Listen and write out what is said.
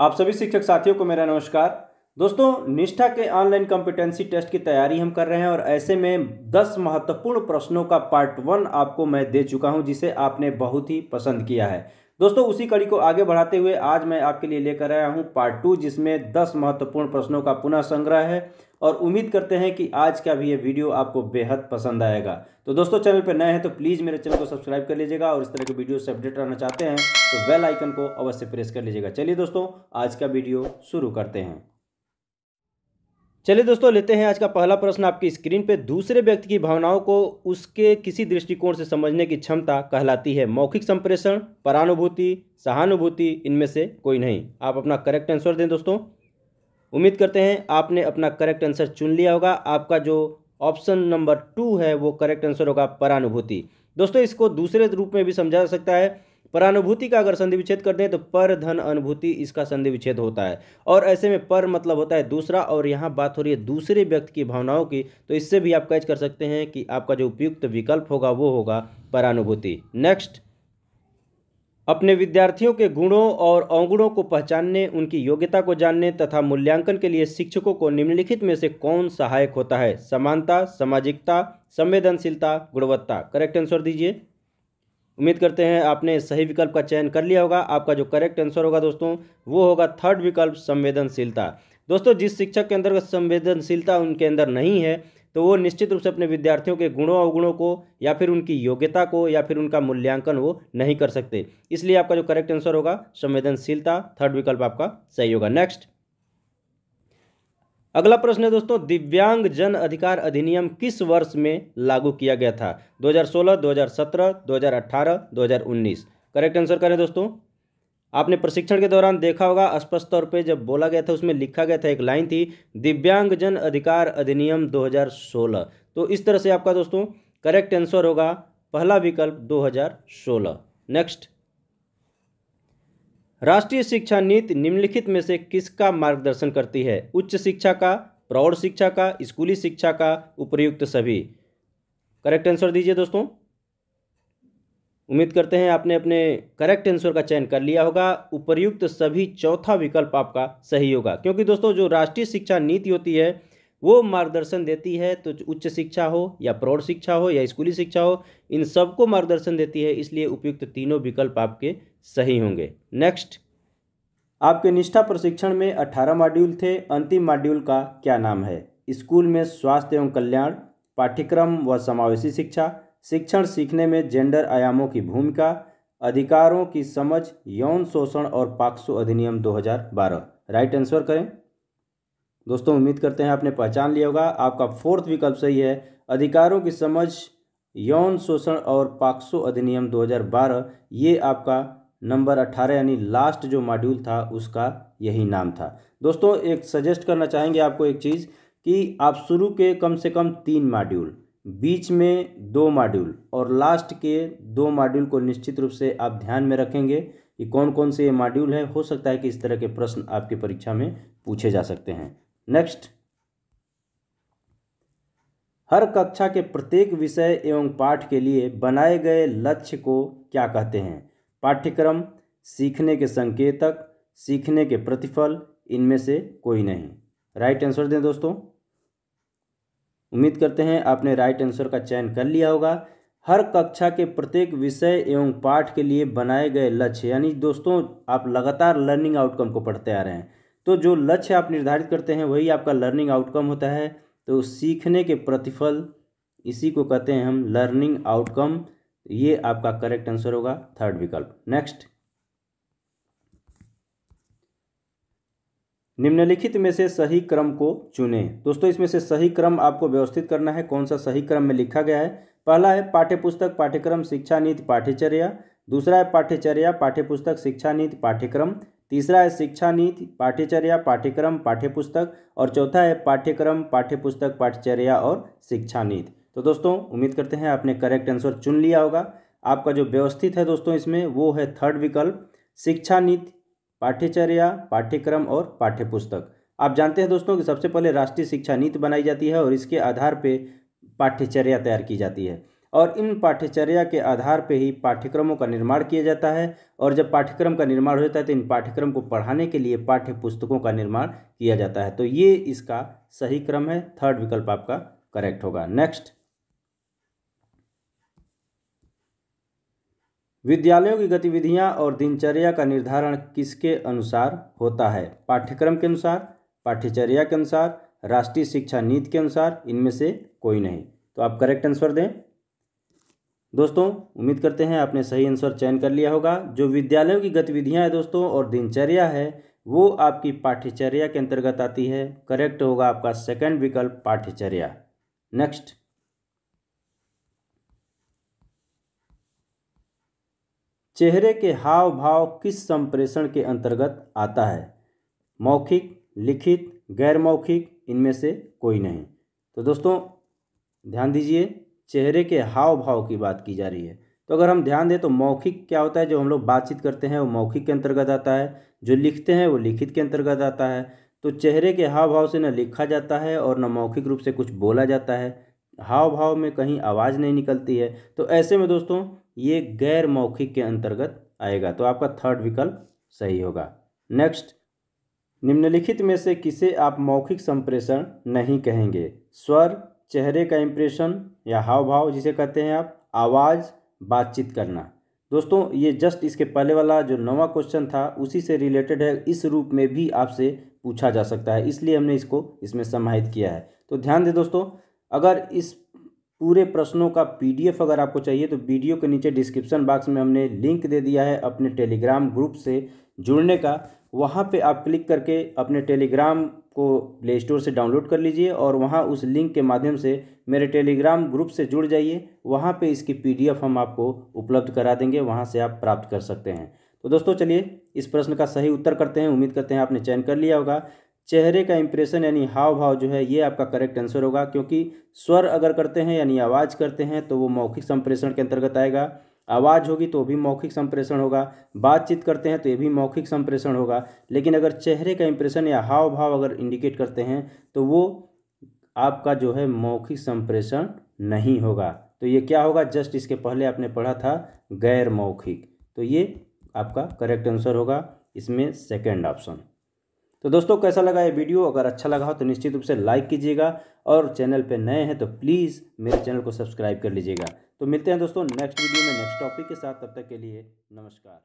आप सभी शिक्षक साथियों को मेरा नमस्कार। दोस्तों, निष्ठा के ऑनलाइन कॉम्पिटेंसी टेस्ट की तैयारी हम कर रहे हैं और ऐसे में 10 महत्वपूर्ण प्रश्नों का पार्ट 1 आपको मैं दे चुका हूं, जिसे आपने बहुत ही पसंद किया है। दोस्तों, उसी कड़ी को आगे बढ़ाते हुए आज मैं आपके लिए लेकर आया हूं पार्ट 2, जिसमें 10 महत्वपूर्ण प्रश्नों का पुनः संग्रह है और उम्मीद करते हैं कि आज का भी ये वीडियो आपको बेहद पसंद आएगा। तो दोस्तों, चैनल पर नए हैं तो प्लीज़ मेरे चैनल को सब्सक्राइब कर लीजिएगा और इस तरह के वीडियो से अपडेट रहना चाहते हैं तो बेल आइकन को अवश्य प्रेस कर लीजिएगा। चलिए दोस्तों, आज का वीडियो शुरू करते हैं। चलिए दोस्तों, लेते हैं आज का पहला प्रश्न आपकी स्क्रीन पे। दूसरे व्यक्ति की भावनाओं को उसके किसी दृष्टिकोण से समझने की क्षमता कहलाती है मौखिक संप्रेषण, परानुभूति, सहानुभूति, इनमें से कोई नहीं। आप अपना करेक्ट आंसर दें दोस्तों। उम्मीद करते हैं आपने अपना करेक्ट आंसर चुन लिया होगा। आपका जो ऑप्शन नंबर 2 है वो करेक्ट आंसर होगा परानुभूति। दोस्तों, इसको दूसरे रूप में भी समझा जा सकता है। परानुभूति का अगर संधि विच्छेद करते हैं तो पर धन अनुभूति, इसका संधि विच्छेद होता है और ऐसे में पर मतलब होता है दूसरा और यहाँ बात हो रही है दूसरे व्यक्ति की भावनाओं की, तो इससे भी आप कैच कर सकते हैं कि आपका जो उपयुक्त विकल्प होगा वो होगा परानुभूति। नेक्स्ट, अपने विद्यार्थियों के गुणों और अवगुणों को पहचानने, उनकी योग्यता को जानने तथा मूल्यांकन के लिए शिक्षकों को निम्नलिखित में से कौन सहायक होता है? समानता, सामाजिकता, संवेदनशीलता, गुणवत्ता। करेक्ट आंसर दीजिए। उम्मीद करते हैं आपने सही विकल्प का चयन कर लिया होगा। आपका जो करेक्ट आंसर होगा दोस्तों वो होगा थर्ड विकल्प, संवेदनशीलता। दोस्तों, जिस शिक्षक के अंदर संवेदनशीलता उनके अंदर नहीं है तो वो निश्चित रूप से अपने विद्यार्थियों के गुणों अवगुणों को या फिर उनकी योग्यता को या फिर उनका मूल्यांकन वो नहीं कर सकते। इसलिए आपका जो करेक्ट आंसर होगा संवेदनशीलता, थर्ड विकल्प आपका सही होगा। नेक्स्ट, अगला प्रश्न है दोस्तों, दिव्यांग जन अधिकार अधिनियम किस वर्ष में लागू किया गया था? 2016, 2017, 2018, 2019। करेक्ट आंसर करें दोस्तों। आपने प्रशिक्षण के दौरान देखा होगा, स्पष्ट तौर पे जब बोला गया था उसमें लिखा गया था, एक लाइन थी दिव्यांग जन अधिकार अधिनियम 2016। तो इस तरह से आपका दोस्तों करेक्ट आंसर होगा पहला विकल्प 2016। नेक्स्ट, राष्ट्रीय शिक्षा नीति निम्नलिखित में से किसका मार्गदर्शन करती है? उच्च शिक्षा का, प्रौढ़ शिक्षा का, स्कूली शिक्षा का, उपर्युक्त सभी। करेक्ट आंसर दीजिए दोस्तों। उम्मीद करते हैं आपने अपने करेक्ट आंसर का चयन कर लिया होगा। उपर्युक्त सभी चौथा विकल्प आपका सही होगा, क्योंकि दोस्तों जो राष्ट्रीय शिक्षा नीति होती है वो मार्गदर्शन देती है, तो उच्च शिक्षा हो या प्रौढ़ शिक्षा हो या स्कूली शिक्षा हो, इन सबको मार्गदर्शन देती है। इसलिए उपयुक्त तीनों विकल्प आपके सही होंगे। नेक्स्ट, आपके निष्ठा प्रशिक्षण में 18 मॉड्यूल थे, अंतिम मॉड्यूल का क्या नाम है? स्कूल में स्वास्थ्य एवं कल्याण, पाठ्यक्रम व समावेशी शिक्षा, शिक्षण सीखने में जेंडर आयामों की भूमिका, अधिकारों की समझ, यौन शोषण और पॉक्सो अधिनियम 2012। राइट आंसर करें दोस्तों। उम्मीद करते हैं आपने पहचान लिया होगा। आपका फोर्थ विकल्प सही है, अधिकारों की समझ, यौन शोषण और पॉक्सो अधिनियम 2012। ये आपका नंबर 18 यानी लास्ट जो मॉड्यूल था उसका यही नाम था। दोस्तों, एक सजेस्ट करना चाहेंगे आपको एक चीज़ कि आप शुरू के कम से कम 3 मॉड्यूल, बीच में 2 मॉड्यूल और लास्ट के 2 मॉड्यूल को निश्चित रूप से आप ध्यान में रखेंगे कि कौन कौन से ये मॉड्यूल हैं। हो सकता है कि इस तरह के प्रश्न आपकी परीक्षा में पूछे जा सकते हैं। नेक्स्ट, हर कक्षा के प्रत्येक विषय एवं पाठ के लिए बनाए गए लक्ष्य को क्या कहते हैं? पाठ्यक्रम, सीखने के संकेतक, सीखने के प्रतिफल, इनमें से कोई नहीं। राइट आंसर दें दोस्तों। उम्मीद करते हैं आपने राइट आंसर का चयन कर लिया होगा। हर कक्षा के प्रत्येक विषय एवं पाठ के लिए बनाए गए लक्ष्य, यानी दोस्तों आप लगातार लर्निंग आउटकम को पढ़ते आ रहे हैं, तो जो लक्ष्य आप निर्धारित करते हैं वही आपका लर्निंग आउटकम होता है। तो सीखने के प्रतिफल, इसी को कहते हैं हम लर्निंग आउटकम। ये आपका करेक्ट आंसर होगा थर्ड विकल्प। नेक्स्ट, निम्नलिखित में से सही क्रम को चुनें। दोस्तों, इसमें से सही क्रम आपको व्यवस्थित करना है। कौन सा सही क्रम में लिखा गया है? पहला है पाठ्यपुस्तक, पाठ्यक्रम, शिक्षा नीति, पाठ्यचर्या। दूसरा है पाठ्यचर्या, पाठ्यपुस्तक, शिक्षा नीति, पाठ्यक्रम। तीसरा है शिक्षा नीति, पाठ्यचर्या, पाठ्यक्रम, पाठ्यपुस्तक। और चौथा है पाठ्यक्रम, पाठ्यपुस्तक, पाठ्यचर्या और शिक्षा नीति। तो दोस्तों, उम्मीद करते हैं आपने करेक्ट आंसर चुन लिया होगा। आपका जो व्यवस्थित है दोस्तों इसमें वो है थर्ड विकल्प, शिक्षा नीति, पाठ्यचर्या, पाठ्यक्रम और पाठ्यपुस्तक। आप जानते हैं दोस्तों कि सबसे पहले राष्ट्रीय शिक्षा नीति बनाई जाती है और इसके आधार पे पाठ्यचर्या तैयार की जाती है। और इन पाठ्यचर्या के आधार पे ही पाठ्यक्रमों का निर्माण किया जाता है। और जब पाठ्यक्रम का निर्माण हो जाता है तो इन पाठ्यक्रम को पढ़ाने के लिए पाठ्य पुस्तकों का निर्माण किया जाता है। तो ये इसका सही क्रम है, थर्ड विकल्प आपका करेक्ट होगा। नेक्स्ट, विद्यालयों की गतिविधियां और दिनचर्या का निर्धारण किसके अनुसार होता है? पाठ्यक्रम के अनुसार, पाठ्यचर्या के अनुसार, राष्ट्रीय शिक्षा नीति के अनुसार, इनमें से कोई नहीं। तो आप करेक्ट आंसर दें। दोस्तों उम्मीद करते हैं आपने सही आंसर चयन कर लिया होगा। जो विद्यालयों की गतिविधियां है दोस्तों और दिनचर्या है वो आपकी पाठ्यचर्या के अंतर्गत आती है। करेक्ट होगा आपका सेकंड विकल्प, पाठ्यचर्या। नेक्स्ट, चेहरे के हाव भाव किस संप्रेषण के अंतर्गत आता है? मौखिक, लिखित, गैर मौखिक, इनमें से कोई नहीं। तो दोस्तों ध्यान दीजिए, चेहरे के हाव भाव की बात की जा रही है। तो अगर हम ध्यान दें तो मौखिक क्या होता है, जो हम लोग बातचीत करते हैं वो मौखिक के अंतर्गत आता है, जो लिखते हैं वो लिखित के अंतर्गत आता है। तो चेहरे के हाव भाव से न लिखा जाता है और न मौखिक रूप से कुछ बोला जाता है, हाव भाव में कहीं आवाज़ नहीं निकलती है। तो ऐसे में दोस्तों ये गैर मौखिक के अंतर्गत आएगा। तो आपका थर्ड विकल्प सही होगा। नेक्स्ट, निम्नलिखित में से किसे आप मौखिक संप्रेषण नहीं कहेंगे? स्वर, चेहरे का इंप्रेशन या हाव भाव जिसे कहते हैं आप, आवाज़, बातचीत करना। दोस्तों ये जस्ट इसके पहले वाला जो 9वां क्वेश्चन था उसी से रिलेटेड है, इस रूप में भी आपसे पूछा जा सकता है, इसलिए हमने इसको इसमें समाहित किया है। तो ध्यान दें दोस्तों, अगर इस पूरे प्रश्नों का PDF अगर आपको चाहिए तो वीडियो के नीचे डिस्क्रिप्शन बॉक्स में हमने लिंक दे दिया है अपने टेलीग्राम ग्रुप से जुड़ने का। वहाँ पे आप क्लिक करके अपने टेलीग्राम को प्ले स्टोर से डाउनलोड कर लीजिए और वहाँ उस लिंक के माध्यम से मेरे टेलीग्राम ग्रुप से जुड़ जाइए। वहाँ पे इसकी PDF हम आपको उपलब्ध करा देंगे, वहाँ से आप प्राप्त कर सकते हैं। तो दोस्तों चलिए इस प्रश्न का सही उत्तर करते हैं। उम्मीद करते हैं आपने चयन कर लिया होगा। चेहरे का इंप्रेशन यानी हाव भाव जो है ये आपका करेक्ट आंसर होगा, क्योंकि स्वर अगर करते हैं यानी आवाज़ करते हैं तो वो मौखिक संप्रेषण के अंतर्गत आएगा। आवाज़ होगी तो भी मौखिक संप्रेषण होगा, बातचीत करते हैं तो ये भी मौखिक संप्रेषण होगा। लेकिन अगर चेहरे का इंप्रेशन या हाव भाव अगर इंडिकेट करते हैं तो वो आपका जो है मौखिक संप्रेषण नहीं होगा। तो ये क्या होगा? जस्ट इसके पहले आपने पढ़ा था गैर मौखिक। तो ये आपका करेक्ट आंसर होगा इसमें सेकंड ऑप्शन। तो दोस्तों कैसा लगा ये वीडियो? अगर अच्छा लगा हो तो निश्चित रूप से लाइक कीजिएगा और चैनल पे नए हैं तो प्लीज़ मेरे चैनल को सब्सक्राइब कर लीजिएगा। तो मिलते हैं दोस्तों नेक्स्ट वीडियो में नेक्स्ट टॉपिक के साथ। तब तक के लिए नमस्कार।